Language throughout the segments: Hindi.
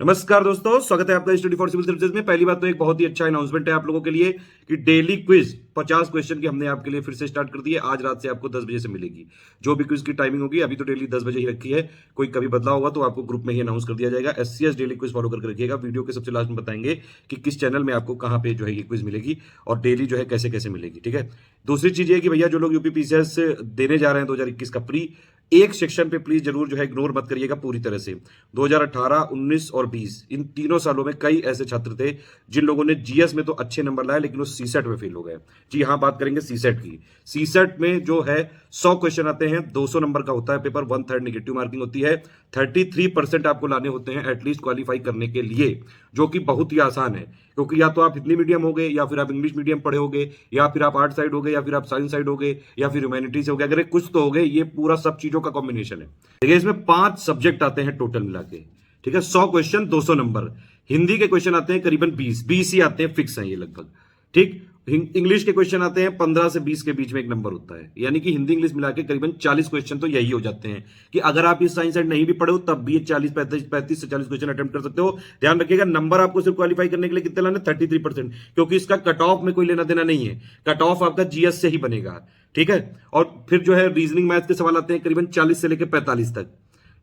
नमस्कार दोस्तों, स्वागत है आपका स्टडी फॉर सिविल सर्विसेज में। पहली बात तो एक बहुत ही अच्छा अनाउंसमेंट है आप लोगों के लिए कि डेली क्विज 50 क्वेश्चन की हमने आपके लिए फिर से स्टार्ट कर दी है। आज रात से आपको 10 बजे से मिलेगी। जो भी क्विज की टाइमिंग होगी, अभी तो डेली 10 बजे ही रखी है। कोई कभी बदलाव होगा तो आपको ग्रुप में ही अनाउंस कर दिया जाएगा। एससीएस डेली क्विज फॉलो करके रखिएगा। वीडियो के सबसे लास्ट में बताएंगे कि किस चैनल में आपको कहाँ पे जो है ये क्विज मिलेगी और डेली जो है कैसे कैसे मिलेगी। ठीक है। दूसरी चीज ये कि भैया जो लोग यूपीपीसीएस देने जा रहे हैं 2021 का प्री, एक सेक्शन पे प्लीज जरूर जो है इग्नोर मत करिएगा पूरी तरह से। 2018, 19 और 20 इन तीनों सालों में कई ऐसे छात्र थे जिन लोगों ने जीएस में तो अच्छे नंबर लाए लेकिन वो सीसेट में फेल हो गए। जी हाँ, बात करेंगे सीसेट की। सीसेट में जो है 100 क्वेश्चन आते हैं, 200 नंबर का होता है पेपर, 1/3 नेगेटिव मार्किंग होती है। 33% आपको लाने होते हैं एटलीस्ट क्वालिफाई करने के लिए, जो कि बहुत ही आसान है। क्योंकि या तो आप हिंदी मीडियम हो गए, या फिर आप इंग्लिश मीडियम पढ़े होगे, या फिर आप आर्ट साइड हो गए, या फिर आप साइंस साइड हो गए, या फिर ह्यूमैनिटीज हो गए। अगर कुछ तो हो गए, ये पूरा सब चीजों का कॉम्बिनेशन है। देखिए, इसमें 5 सब्जेक्ट आते हैं टोटल मिला के। ठीक है, 100 क्वेश्चन, 200 नंबर। हिंदी के क्वेश्चन आते हैं करीबन 20 ही आते हैं, फिक्स हैं ये लगभग। ठीक। इंग्लिश के क्वेश्चन आते हैं 15 से 20 के बीच में एक नंबर होता है, यानी कि हिंदी इंग्लिश मिला के करीबन 40 क्वेश्चन तो यही हो जाते हैं कि अगर आप इस साइंस साइड नहीं भी पढ़े हो तब भी ये 35 से 40 क्वेश्चन अटेम्प्ट कर सकते हो। ध्यान रखिएगा, नंबर आपको सिर्फ क्वालिफाई करने के लिए कितने लाने, 33%, क्योंकि इसका कट ऑफ में कोई लेना देना नहीं है। कट ऑफ आपका जीएस से ही बनेगा। ठीक है। और फिर जो है रीजनिंग मैथ के सवाल आते हैं करीबन 40 से लेकर 45 तक।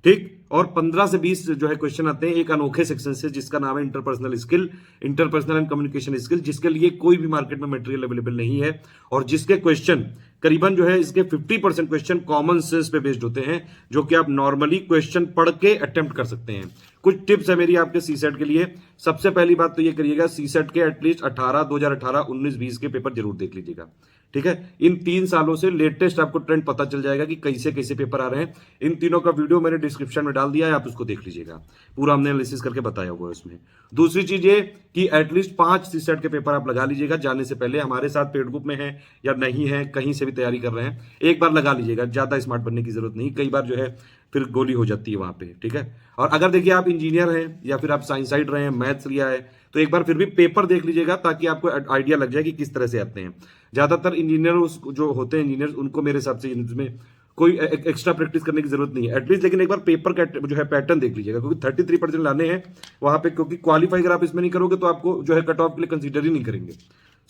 ठीक। और 15 से 20 जो है क्वेश्चन आते हैं एक अनोखे सेक्शन से जिसका नाम है interpersonal skill, interpersonal and communication skill, जिसके लिए कोई भी मार्केट में मटेरियल अवेलेबल नहीं है और जिसके क्वेश्चन करीबन जो है इसके 50% क्वेश्चन कॉमन सेंस पे बेस्ड होते हैं, जो कि आप नॉर्मली क्वेश्चन पढ़ के अटेम्प्ट कर सकते हैं। कुछ टिप्स है मेरी आपके सीसेट के लिए। सबसे पहली बात तो ये करिएगा, सीसेट के एटलीस्ट 2018, 19, 20 के पेपर जरूर देख लीजिएगा। ठीक है। इन 3 सालों से लेटेस्ट आपको ट्रेंड पता चल जाएगा कि कैसे कैसे पेपर आ रहे हैं। इन तीनों का वीडियो मैंने डिस्क्रिप्शन में डाल दिया है, आप उसको देख लीजिएगा। पूरा हमने एनालिसिस करके बताया हुआ है उसमें। दूसरी चीज ये कि एटलीस्ट 5 सीसेट के पेपर आप लगा लीजिएगा जाने से पहले। हमारे साथ पेड ग्रुप में है या नहीं है, कहीं से भी तैयारी कर रहे हैं, एक बार लगा लीजिएगा। ज्यादा स्मार्ट बनने की जरूरत नहीं, कई बार जो है फिर गोली हो जाती है वहां पे। ठीक है। और अगर देखिए आप इंजीनियर हैं या फिर आप साइंस साइड रहे हैं, मैथ्स लिया है, तो एक बार फिर भी पेपर देख लीजिएगा ताकि आपको आइडिया लग जाए कि किस तरह से आते हैं। ज्यादातर इंजीनियर जो होते हैं इंजीनियर, उनको मेरे हिसाब से इसमें कोई एक्स्ट्रा प्रैक्टिस करने की जरूरत नहीं है एटलीस्ट, लेकिन एक बार पेपर का जो है पैटर्न देख लीजिएगा, क्योंकि 33% लाने हैं वहां पे। क्योंकि क्वालिफाई अगर आप इसमें नहीं करोगे तो आपको जो है कट ऑफ के लिए कंसीडर ही नहीं करेंगे।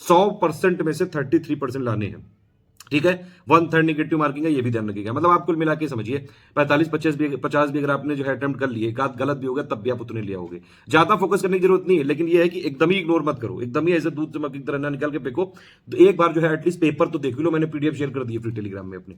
100% में से 33% लाने हैं। ठीक है। 1/3 नेगेटिव मार्किंग है, ये भी ध्यान रखिएगा। मतलब आप कुल मिला के समझिए 50 भी अगर आपने जो है अटेम्प्ट कर लिए, एक आध गलत भी होगा तब भी आप उतने लिया होगे। ज्यादा फोकस करने की जरूरत नहीं है, लेकिन ये है कि एकदम ही इग्नोर मत करो, एकदम ही ऐसे दूध चमक की तरह ना निकाल के फेंको। तो एक बार जो है एटलीस्ट पेपर तो देख लो। मैंने पीडीएफ शेयर कर दी है फ्री टेलीग्राम में अपने।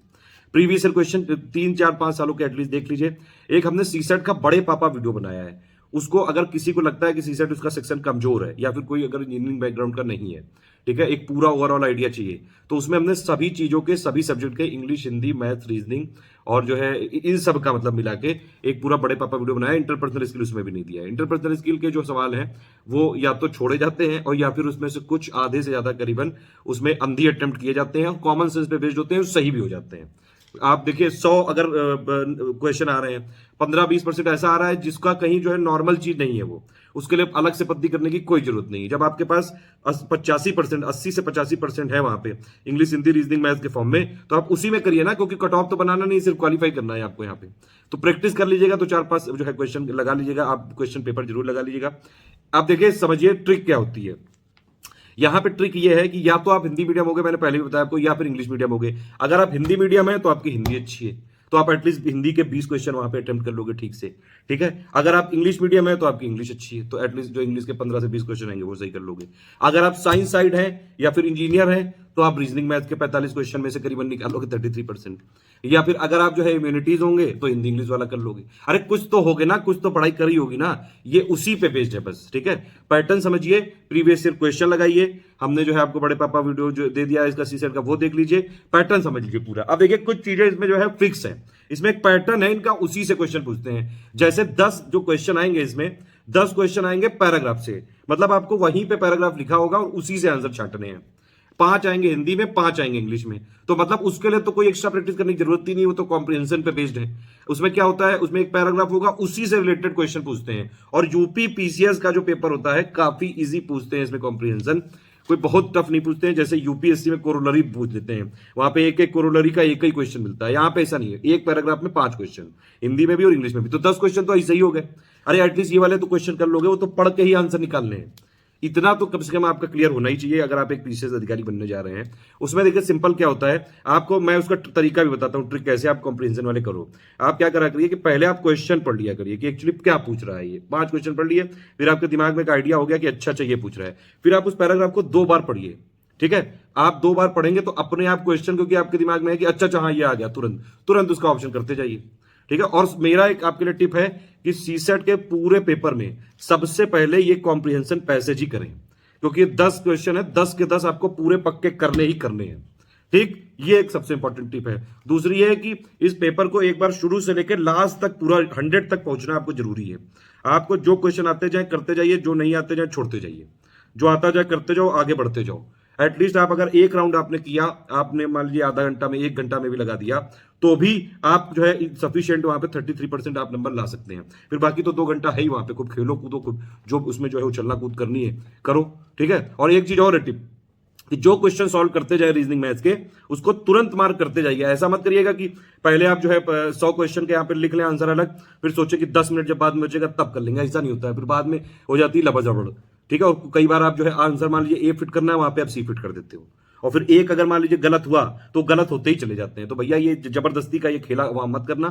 प्रीवियस ईयर क्वेश्चन 3, 4, 5 सालों के एटलीस्ट देख लीजिए। एक हमने सीसेट का बड़े पापा वीडियो बनाया है, उसको अगर किसी को लगता है कि सीसेट उसका सेक्शन कमजोर है या फिर कोई अगर इंजीनियरिंग बैकग्राउंड का नहीं है, ठीक है, एक पूरा ओवरऑल आइडिया चाहिए, तो उसमें हमने सभी चीजों के, सभी सब्जेक्ट के, इंग्लिश, हिंदी, मैथ, रीजनिंग और जो है इन सब का मतलब मिला के एक पूरा बड़े पापा वीडियो बनाया। इंटरपर्सनल स्किल उसमें भी नहीं दिया है। इंटरपर्सनल स्किल के जो सवाल हैं वो या तो छोड़े जाते हैं और या फिर उसमें से कुछ आधे से ज्यादा करीबन उसमें अंधी अटेम्प्ट किए जाते हैं और कॉमन सेंस पे बेस्ड होते हैं, सही भी हो जाते हैं। आप देखिए 100 अगर क्वेश्चन आ रहे हैं, 15-20% ऐसा आ रहा है जिसका कहीं जो है नॉर्मल चीज नहीं है, वो उसके लिए अलग से पद्धति करने की कोई जरूरत नहीं है। जब आपके पास 85%, 80 से 85% है वहां पे इंग्लिश, हिंदी, रीजनिंग, मैथ के फॉर्म में, तो आप उसी में करिए ना, क्योंकि कट ऑफ तो बनाना नहीं, सिर्फ क्वालिफाई करना है आपको यहाँ पे। तो प्रैक्टिस कर लीजिएगा, तो 4-5 जो है क्वेश्चन लगा लीजिएगा, आप क्वेश्चन पेपर जरूर लगा लीजिएगा। आप देखिए, समझिए ट्रिक क्या होती है। यहां पे ट्रिक ये है कि या तो आप हिंदी मीडियम हो गए, मैंने पहले भी बताया आपको, या फिर इंग्लिश मीडियम हो गए। अगर आप हिंदी मीडियम है तो आपकी हिंदी अच्छी है, तो आप एटलीस्ट हिंदी के 20 क्वेश्चन वहां पे अटेम्प्ट कर लोगे ठीक से। ठीक है। अगर आप इंग्लिश मीडियम है तो आपकी इंग्लिश अच्छी है, तो एटलीस्ट जो इंग्लिश के 15 से 20 क्वेश्चन आएंगे वो सही कर लोगे। अगर आप साइंस साइड है या फिर इंजीनियर है तो आप रीजनिंग मैथ के 45 क्वेश्चन में से करीबन निकालोगे 33%। या फिर अगर आप जो है इम्यूनिटीज होंगे तो हिंदी इंग्लिश वाला कर लोगे। अरे कुछ तो होगे ना, कुछ तो पढ़ाई करी होगी ना, ये उसी पे बेस्ड है बस। ठीक है। पैटर्न समझिए, प्रीवियस ईयर क्वेश्चन लगाइए। हमने जो है आपको बड़े पापा वीडियो जो दे दिया है इसका सीसेट का, वो देख लीजिए, पैटर्न समझ लीजिए पूरा। अब देखिए कुछ चीजें इसमें जो है फिक्स है, इसमें एक पैटर्न है इनका, उसी से क्वेश्चन पूछते हैं। जैसे 10 जो क्वेश्चन आएंगे इसमें, 10 क्वेश्चन आएंगे पैराग्राफ से, मतलब आपको वहीं पे पैराग्राफ लिखा होगा और उसी से आंसर छांटने हैं। 5 आएंगे हिंदी में, 5 आएंगे इंग्लिश में, तो मतलब उसके लिए तो कोई एक्स्ट्रा प्रैक्टिस करने की जरूरत ही नहीं, वो तो कॉम्प्रिहेंशन पे बेस्ड है। उसमें क्या होता है, उसमें एक पैराग्राफ होगा, उसी से रिलेटेड क्वेश्चन पूछते हैं। और यूपी पीसीएस का जो पेपर होता है काफी इजी पूछते हैं इसमें कॉम्प्रिहेंशन, कोई बहुत टफ नहीं पूछते हैं। जैसे यूपीएससी में कोरोलरी पूछ लेते हैं, वहां पे एक एक कोरोलरी का एक ही क्वेश्चन मिलता है। यहाँ पे ऐसा नहीं है, एक पैराग्राफ में 5 क्वेश्चन, हिंदी में भी और इंग्लिश में भी, तो 10 क्वेश्चन तो ऐसे ही हो गए। अरे एटलीस्ट ये वाले तो क्वेश्चन कर लोगे, वो तो पढ़ के ही आंसर निकालने हैं। इतना तो कम से कम आपका क्लियर होना ही चाहिए अगर आप एक पीसीएस अधिकारी बनने जा रहे हैं। उसमें देखिए सिंपल क्या होता है, आपको मैं उसका तरीका भी बताता हूँ, ट्रिक कैसे आप कॉम्प्रिहेंशन वाले करो। आप क्या करा करिए कि पहले आप क्वेश्चन पढ़ लिया करिए कि एक्चुअली क्या पूछ रहा है। ये 5 क्वेश्चन पढ़ लिए, फिर आपके दिमाग में एक आइडिया हो गया कि अच्छा ये पूछ रहा है, फिर आप उस पैराग्राफ को 2 बार पढ़िए। ठीक है, आप 2 बार पढ़ेंगे तो अपने आप क्वेश्चन, क्योंकि आपके दिमाग में है कि अच्छा हाँ ये आ गया, तुरंत तुरंत उसका ऑप्शन करते जाइए। ठीक है, और मेरा एक आपके लिए टिप है कि सीसेट के पूरे पेपर में सबसे पहले ये कॉम्प्रिहेंशन पैसेज ही करें, क्योंकि 10 क्वेश्चन है, 10 के 10 आपको पूरे पक्के करने ही करने हैं। ठीक, ये एक सबसे इंपॉर्टेंट टिप है। दूसरी है कि इस पेपर को एक बार शुरू से लेकर लास्ट तक पूरा 100 तक पहुंचना आपको जरूरी है। आपको जो क्वेश्चन आते जाए करते जाइए, जो नहीं आते जाए छोड़ते जाइए, जो आता जाए करते जाओ, आगे बढ़ते जाओ। एटलीस्ट आप अगर एक राउंड आपने किया, आपने मान लीजिए आधा घंटा में 1 घंटा में भी लगा दिया, तो भी आप जो है सफिशिएंट वहां पे 33% आप नंबर ला सकते हैं। फिर बाकी तो 2 घंटा है ही वहां पे, खूब खेलो कूदो, खूब जो उसमें जो है उछलना कूद करनी है करो। ठीक है, और एक चीज और है टिप कि जो क्वेश्चन सॉल्व करते जाए रीजनिंग मैथ्स के, उसको तुरंत मार्क करते जाइए। ऐसा मत करिएगा कि पहले आप जो है 100 क्वेश्चन के यहाँ पे लिख लें आंसर अलग, फिर सोचे कि 10 मिनट जब बाद में बचेगा तब कर लेंगे। ऐसा नहीं होता है, फिर बाद में हो जाती है लबड़। ठीक है, और कई बार आप जो है आंसर मान लीजिए ए फिट करना है, वहां पे आप सी फिट कर देते हो, और फिर एक अगर मान लीजिए गलत हुआ तो गलत होते ही चले जाते हैं। तो भैया ये जबरदस्ती का ये खेला वहां मत करना।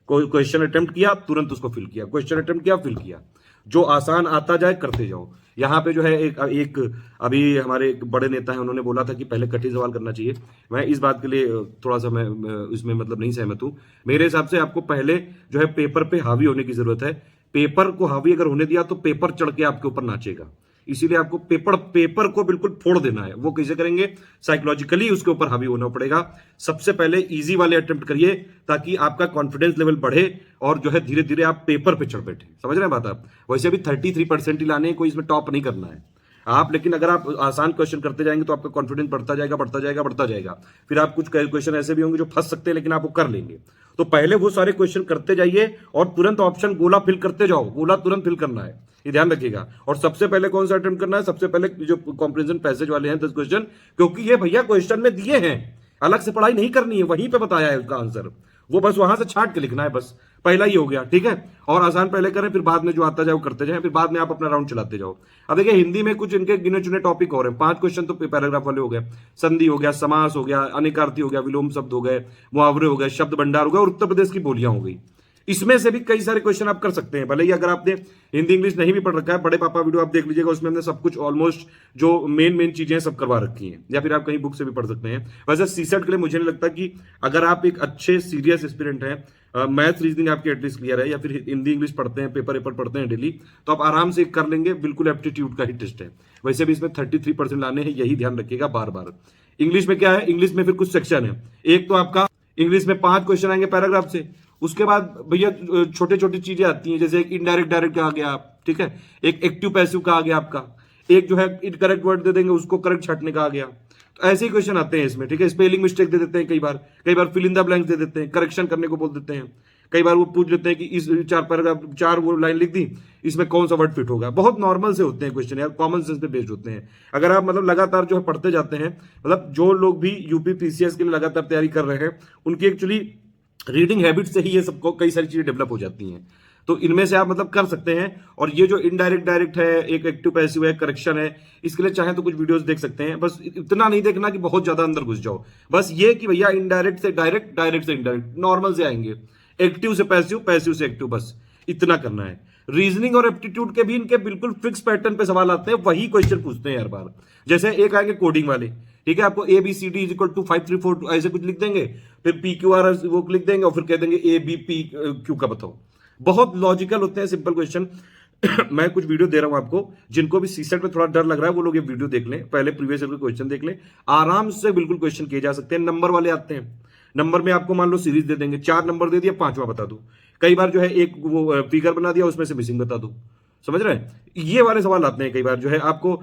कोई क्वेश्चन अटेम्प्ट किया तुरंत उसको फिल किया, क्वेश्चन अटेम्प्ट किया फिल किया, जो आसान आता जाए करते जाओ। यहाँ पे जो है एक अभी हमारे एक बड़े नेता है, उन्होंने बोला था कि पहले कठिन सवाल करना चाहिए। मैं इस बात के लिए थोड़ा सा मैं इसमें मतलब नहीं सहमत हूं। मेरे हिसाब से आपको पहले जो है पेपर पे हावी होने की जरूरत है। पेपर को हावी अगर होने दिया तो पेपर चढ़ के आपके ऊपर नाचेगा। इसीलिए आपको पेपर को बिल्कुल फोड़ देना है। वो कैसे करेंगे? साइकोलॉजिकली उसके ऊपर हावी होना पड़ेगा। सबसे पहले इजी वाले अटेम्प्ट करिए ताकि आपका कॉन्फिडेंस लेवल बढ़े और जो है धीरे धीरे आप पेपर पे चढ़ बैठे। समझ रहे हैं बात आप? वैसे भी 33% ही लाने, कोई इसमें टॉप नहीं करना है आप। लेकिन अगर आप आसान क्वेश्चन करते जाएंगे तो आपका कॉन्फिडेंस बढ़ता जाएगा बढ़ता जाएगा बढ़ता जाएगा। फिर आप कुछ क्वेश्चन ऐसे भी होंगे जो फंस सकते हैं, लेकिन आप वो कर लेंगे। तो पहले वो सारे क्वेश्चन करते जाइए और तुरंत ऑप्शन गोला फिल करते जाओ। गोला तुरंत फिल करना है, ये ध्यान रखिएगा। और सबसे पहले कौन सा अटेम्प्ट करना है? सबसे पहले जो कॉम्प्रिहेंशन पैसेज वाले हैं 10 क्वेश्चन, क्योंकि ये भैया क्वेश्चन में दिए हैं, अलग से पढ़ाई नहीं करनी है, वहीं पे बताया है उसका आंसर, वो बस वहां से छांट के लिखना है। बस पहला ही हो गया, ठीक है। और आसान पहले करें, फिर बाद में जो आता जाए वो करते जाए, फिर बाद में आप अपना राउंड चलाते जाओ। अब देखिए हिंदी में कुछ इनके गिने चुने टॉपिक और हैं। 5 क्वेश्चन तो पैराग्राफ वाले हो गए। संधि हो गया, समास हो गया, अनेकार्थी हो गया, विलोम शब्द हो गए, मुहावरे हो गए, शब्द भंडार हो गया, और उत्तर प्रदेश की बोलियां हो गई। इसमें से भी कई सारे क्वेश्चन आप कर सकते हैं। भले ही अगर आपने हिंदी इंग्लिश नहीं भी पढ़ रखा है, बड़े पापा वीडियो आप देख लीजिएगा, उसमें हमने सब कुछ ऑलमोस्ट जो मेन चीजें सब करवा रखी हैं, या फिर आप कहीं बुक से भी पढ़ सकते हैं। वैसे सीसेट के लिए मुझे नहीं लगता कि अगर आप एक अच्छे सीरियस एस्पिरेंट हैं, मैथ रीजनिंग आपकी एटलीस्ट क्लियर है, या फिर हिंदी इंग्लिश पढ़ते हैं, पेपर पढ़ते हैं डेली, तो आप आराम से कर लेंगे। बिल्कुल एप्टीट्यूड का ही टेस्ट है। वैसे भी इसमें 33% लाने हैं, यही ध्यान रखिएगा बार बार। इंग्लिश में क्या है? इंग्लिश में फिर कुछ सेक्शन है। एक तो आपका इंग्लिश में 5 क्वेश्चन आएंगे पैराग्राफ से। उसके बाद भैया छोटे छोटी चीजें आती हैं, जैसे एक इनडायरेक्ट डायरेक्ट का आ गया, ठीक है, एक एक्टिव पैसिव का आ गया आपका, एक जो है इनकरेक्ट वर्ड दे देंगे उसको करेक्ट छाटने का आ गया। तो ऐसे ही क्वेश्चन आते हैं इसमें, ठीक है। स्पेलिंग मिस्टेक दे देते हैं, कई बार फिल इन द ब्लैंक्स दे देते हैं, करेक्शन करने को बोल देते हैं। कई बार वो पूछ लेते हैं कि इस 4 पैराग्राफ 4 वो लाइन लिख दी, इसमें कौन सा वर्ड फिट होगा। बहुत नॉर्मल से होते हैं क्वेश्चन यार, कॉमन सेंस पे बेस्ड होते हैं। अगर आप मतलब लगातार जो है पढ़ते जाते हैं, मतलब जो लोग भी यूपी पीसीएस के लिए लगातार तैयारी कर रहे हैं, उनकी एक्चुअली रीडिंग हैबिट से ही ये सबको कई सारी चीजें डेवलप हो जाती हैं। तो इनमें से आप मतलब कर सकते हैं। और ये जो इनडायरेक्ट डायरेक्ट है, एक एक्टिव पैसिव है, करेक्शन है, इसके लिए चाहे तो कुछ वीडियोस देख सकते हैं। बस इतना नहीं देखना कि बहुत ज्यादा अंदर घुस जाओ। बस ये कि भैया इनडायरेक्ट से डायरेक्ट, डायरेक्ट से इनडायरेक्ट, नॉर्मल से आएंगे, एक्टिव से पैसिव, पैसिव से एक्टिव, बस इतना करना है। रीजनिंग और एप्टीट्यूड के भी इनके बिल्कुल फिक्स पैटर्न पे सवाल आते हैं, वही क्वेश्चन पूछते हैं हर बार। जैसे एक आएंगे कोडिंग वाले, ठीक है, आपको ABCD = 5 3 4 ऐसे कुछ लिख देंगे, फिर PQR वो लिख देंगे, और फिर कह देंगे ABPQ का बताओ। बहुत लॉजिकल होते हैं, सिंपल क्वेश्चन। मैं कुछ वीडियो दे रहा हूं आपको, जिनको भी सीसेट में थोड़ा डर लग रहा है वो लोग ये वीडियो देख लें, पहले प्रीवियस ईयर के क्वेश्चन देख लें, आराम से बिल्कुल क्वेश्चन किए जा सकते हैं। नंबर वाले आते हैं, नंबर में आपको मान लो सीरीज दे देंगे, 4 नंबर दे दिया, 5वां बता दो। कई बार जो है एक वो फिगर बना दिया, उसमें से मिसिंग बता दो। समझ रहे हैं? ये वाले सवाल आते हैं। कई बार जो है आपको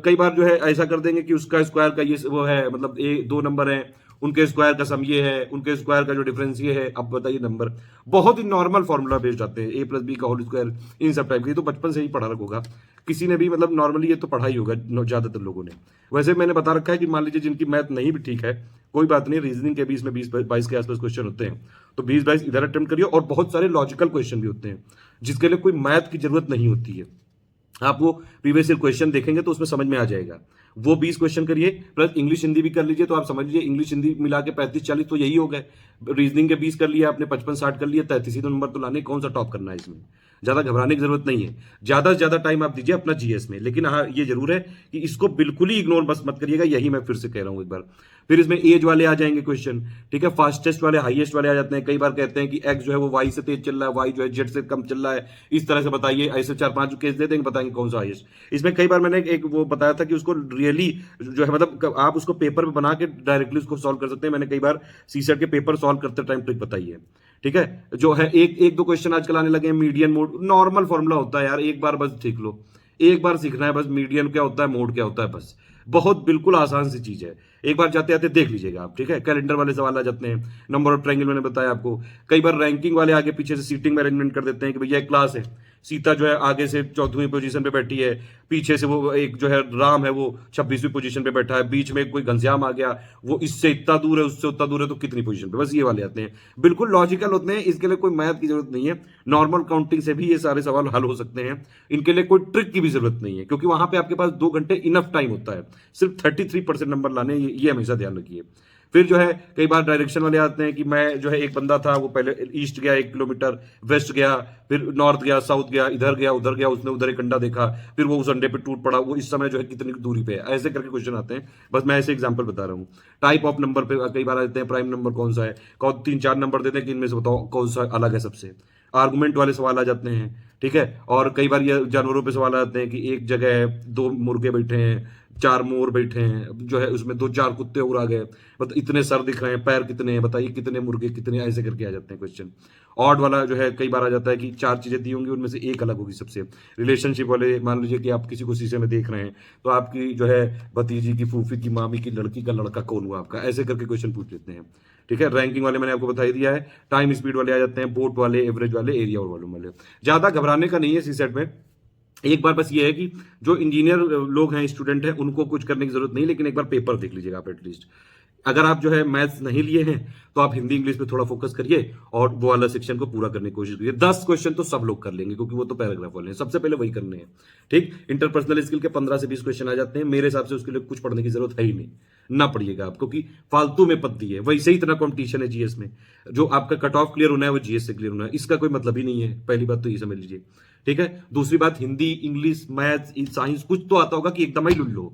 कई बार जो है ऐसा कर देंगे कि उसका स्क्वायर का ये वो है, मतलब 2 नंबर है, उनके स्क्वायर का सम ये है, उनके स्क्वायर का जो डिफरेंस ये है। अब बताइए नंबर बहुत ही नॉर्मल फॉर्मूला बेस्ड आते हैं, A+B का होल स्क्वायर, इन सब टाइप की। तो बचपन से ही पढ़ा रखा होगा किसी ने भी, मतलब नॉर्मली ये तो पढ़ा ही होगा ज्यादातर लोगों ने। वैसे मैंने बता रखा है कि मान लीजिए जिनकी मैथ नहीं भी ठीक है, कोई बात नहीं, रीजनिंग के भी इसमें 20-22 के आसपास क्वेश्चन होते हैं, तो 20-22 इधर अटेम्प्ट करिए। और बहुत सारे लॉजिकल क्वेश्चन भी होते हैं, जिसके लिए कोई मैथ की जरूरत नहीं होती है। आप वो प्रीवियस ईयर क्वेश्चन देखेंगे तो उसमें समझ में आ जाएगा। वो 20 क्वेश्चन करिए, प्लस इंग्लिश हिंदी भी कर लीजिए, तो आप समझ लीजिए इंग्लिश हिंदी मिला के 35-40 तो यही हो गए। रीजनिंग के 20 कर लिया आपने, 55-60 कर लिया, 33 ही तो नंबर तो लाने, कौन सा टॉप करना है इसमें। ज्यादा घबराने की जरूरत नहीं है। ज्यादा से ज्यादा टाइम आप दीजिए अपना जीएस में, लेकिन हाँ ये जरूर है कि इसको बिल्कुल ही इग्नोर बस मत करिएगा, यही मैं फिर से कह रहा हूं एक बार। फिर इसमें एज वाले आ जाएंगे क्वेश्चन, ठीक है, फास्टेस्ट वाले हाईएस्ट वाले आ जाते हैं। कई बार कहते हैं कि एक्स जो है वो वाई से तेज चल रहा है, वाई जो है जेड से कम चल रहा है, इस तरह से बताइए। ऐसे 4-5 केस दे देंगे, बताएंगे कौन सा हाईएस्ट। इसमें कई बार मैंने एक वो बताया था कि उसको रियली जो है मतलब आप उसको पेपर पे बना के डायरेक्टली उसको सॉल्व कर सकते हैं। मैंने कई बार सीसेट के पेपर सॉल्व करते टाइम ट्रिक बताई है, ठीक है। जो है एक दो क्वेश्चन आजकल आने लगे हैं, मीडियन मोड नॉर्मल फॉर्मूला होता है यार, एक बार बस सीख लो, एक बार सीखना है बस, मीडियन क्या होता है, मोड क्या होता है, बस बहुत बिल्कुल आसान सी चीज है। एक बार जाते आते देख लीजिएगा आप, ठीक है। कैलेंडर वाले सवाल आ जाते हैं, नंबर ऑफ ट्रायंगल मैंने बताया आपको। कई बार रैंकिंग वाले आगे पीछे से सीटिंग में अरेंजमेंट कर देते हैं कि भैया एक क्लास है, सीता जो है आगे से 14वीं पोजीशन पे बैठी है, पीछे से वो एक जो है राम है वो 26वीं पोजीशन पे बैठा है, बीच में कोई घनश्याम आ गया, वो इससे इतना दूर है उससे उतना दूर है, तो कितनी पोजीशन पे, बस ये वाले आते हैं। बिल्कुल लॉजिकल होते हैं, इसके लिए कोई मैथ की जरूरत नहीं है। नॉर्मल काउंटिंग से भी ये सारे सवाल हल हो सकते हैं, इनके लिए कोई ट्रिक की भी जरूरत नहीं है, क्योंकि वहां पे आपके पास 2 घंटे इनफ टाइम होता है। सिर्फ 33% नंबर लाने, ये हमेशा ध्यान रखिए। फिर जो है कई बार डायरेक्शन वाले आते हैं कि मैं जो है, एक बंदा था वो पहले ईस्ट गया 1 किलोमीटर, वेस्ट गया, फिर नॉर्थ गया, साउथ गया, इधर गया उधर गया, उसने उधर एक अंडा देखा, फिर वो उस अंडे पे टूट पड़ा, वो इस समय जो है कितनी दूरी पे है, ऐसे करके क्वेश्चन आते हैं। बस मैं ऐसे एग्जांपल बता रहा हूँ। टाइप ऑफ नंबर पे कई बार आते हैं, प्राइम नंबर कौन सा है, 3-4 नंबर देते हैं कि इनमें से बताओ कौन सा अलग है सबसे। आर्गुमेंट वाले सवाल आ जाते हैं, ठीक है। और कई बार ये जानवरों पे सवाल आते हैं कि एक जगह है 2 मुर्गे बैठे हैं, 4 मोर बैठे हैं, जो है उसमें 2-4 कुत्ते उड़ा गए, मतलब इतने सर दिख रहे हैं, पैर कितने हैं, बताइए कितने मुर्गे कितने, ऐसे करके आ जाते हैं क्वेश्चन। ऑड वाला जो है कई बार आ जाता है कि 4 चीजें दी होंगी, उनमें से एक अलग होगी सबसे। रिलेशनशिप वाले, मान लीजिए कि आप किसी को शीशे में देख रहे हैं, तो आपकी जो है भतीजी की, फूफी की, मामी की लड़की का लड़का कौन हुआ आपका, ऐसे करके क्वेश्चन पूछ लेते हैं, ठीक है। रैंकिंग वाले मैंने आपको बता ही दिया है। टाइम स्पीड वाले आ जाते हैं, बोट वाले, एवरेज वाले, एरिया और वॉल्यूम वाले। ज्यादा घबराने का नहीं है सीसेट में। एक बार बस ये है कि जो इंजीनियर लोग हैं, स्टूडेंट हैं, उनको कुछ करने की जरूरत नहीं, लेकिन एक बार पेपर देख लीजिएगा आप एटलीस्ट। अगर आप जो है मैथ्स नहीं लिए हैं तो आप हिंदी इंग्लिश पे थोड़ा फोकस करिए और वो वाला सेक्शन को पूरा करने की कोशिश करिए। 10 क्वेश्चन तो सब लोग कर लेंगे, क्योंकि वो तो पैराग्राफ वाले हैं, सबसे पहले वही करने हैं, ठीक। इंटरपर्सनल स्किल के 15 से 20 क्वेश्चन आ जाते हैं, मेरे हिसाब से उसके लिए कुछ पढ़ने की जरूरत है ही नहीं, ना पढ़िएगा आप, क्योंकि फालतू में पद्दी है। वैसे ही इतना कॉम्पिटिशन है जीएस में, जो आपका कट ऑफ क्लियर होना है वो जीएस से क्लियर होना है, इसका कोई मतलब ही नहीं है। पहली बात तो ये समझ लीजिए, ठीक है। दूसरी बात, हिंदी इंग्लिश मैथ्स साइंस कुछ तो आता होगा कि एकदम ही लुल्लो,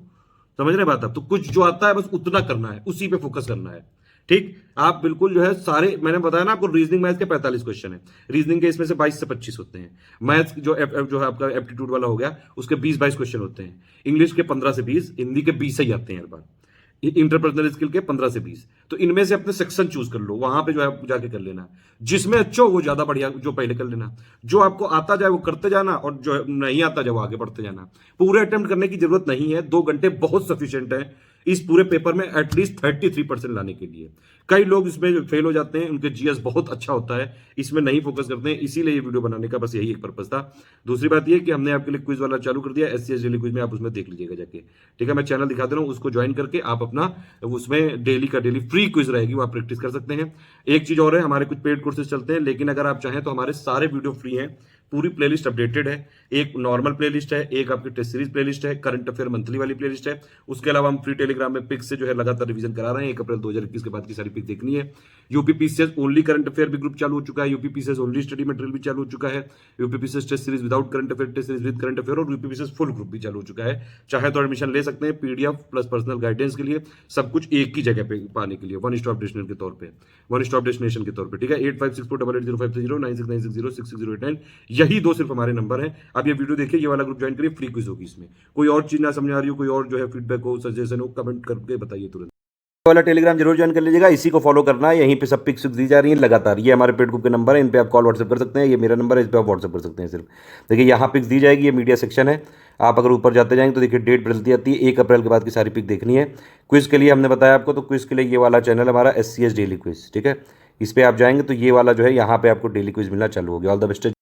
समझ रहे बात आप, तो कुछ जो आता है बस उतना करना है, उसी पे फोकस करना है, ठीक। आप बिल्कुल जो है सारे, मैंने बताया ना आपको, रीजनिंग मैथ्स के 45 क्वेश्चन है, रीजनिंग के इसमें से 22 से 25 होते हैं। मैथ्स जो जो है आपका एप्टीट्यूड वाला हो गया, उसके 20-22 क्वेश्चन होते हैं। इंग्लिश के 15 से 20, हिंदी के 20 ही आते हैं हर बार। इंटरपर्सनल स्किल के 15 से 20, तो इनमें से अपने सेक्शन चूज कर लो, वहां पे जो है जाके कर लेना, जिसमें अच्छा हो वो ज्यादा बढ़िया, जो पहले कर लेना। जो आपको आता जाए वो करते जाना, और जो नहीं आता जाए वो आगे बढ़ते जाना। पूरे अटेम्प्ट करने की जरूरत नहीं है, 2 घंटे बहुत सफिशिएंट है इस पूरे पेपर में एटलीस्ट 33% लाने के लिए। कई लोग इसमें फेल हो जाते हैं, उनके जीएस बहुत अच्छा होता है, इसमें नहीं फोकस करते हैं, इसीलिए ये वीडियो बनाने का बस यही एक पर्पस था। दूसरी बात ये कि हमने आपके लिए क्विज वाला चालू कर दिया, एससीएस डेली क्विज में, आप उसमें देख लीजिएगा जाके, ठीक है। मैं चैनल दिखा दे रहा हूँ, उसको ज्वाइन करके आप अपना उसमें डेली का डेली फ्री क्विज रहेगी, वो आप प्रैक्टिस कर सकते हैं। एक चीज और है, हमारे कुछ पेड कोर्सेज चलते हैं, लेकिन अगर आप चाहें तो हमारे सारे वीडियो फ्री हैं, पूरी प्लेलिस्ट अपडेटेड है। एक नॉर्मल प्लेलिस्ट है, एक आपकी टेस्ट सीरीज प्लेलिस्ट है, करंट अफेयर मंथली वाली प्लेलिस्ट है। उसके अलावा हम फ्री टेलीग्राम में पिक्स से जो है लगातार रिवीजन करा रहे हैं। 1 अप्रैल 2021 के बाद की सारी पिक देखनी है। यूपीपीसीएस ओनली करंट अफेयर भी ग्रुप चालू हो चुका है, यूपीपीसीएस ओनली स्टडी मटेरियल भी चालू हो चुका है, UPPCS test series without current affair, test series with current affair, और यूपीपीसीएस फुल ग्रुप भी चालू हो चुका है। चाहे तो एडमिशन ले सकते हैं, पीडीएफ प्लस पर्सनल गाइडेंस के लिए, सब कुछ एक ही जगह पे पाने के लिए, वन स्टॉप डेस्टिनेशन के तौर पे, वन स्टॉप डेस्टिनेशन के तौर पे, ठीक है। 8564880530 9696066089, यही 2 सिर्फ हमारे नंबर है। अब ये वीडियो देखिए, ये वाला ग्रुप ज्वाइन करिए, फ्री क्विज होगी इसमें। कोई और चीज ना समझ आ रही हो, कोई और जो है फीडबैक हो, सजेशन हो, कमेंट करके बताइए तुरंत। वाला टेलीग्राम जरूर ज्वाइन कर लीजिएगा, इसी को फॉलो करना है, यहीं पे सब पिक्स दी जा रही है लगातार। ये हमारे पेड ग्रुप के नंबर है, इन पे आप कॉल व्हाट्सएप कर सकते हैं, ये मेरा नंबर है, इस पे आप व्हाट्सएप कर सकते हैं सिर्फ। देखिए यहाँ पिक्स दी जाएगी, ये मीडिया सेक्शन है। आप अगर ऊपर जाते जाएंगे तो देखिए डेट बदलती आती है, 1 अप्रैल के बाद की सारी पिक देखनी है। क्विज के लिए हमने बताया आपको, तो क्विज के लिए ये वाला चैनल हमारा एससीएस डेली क्विज, ठीक है। इस पर आप जाएंगे तो ये वाला जो है यहाँ पे आपको डेली क्विज मिलना चालू हो गया। All the best.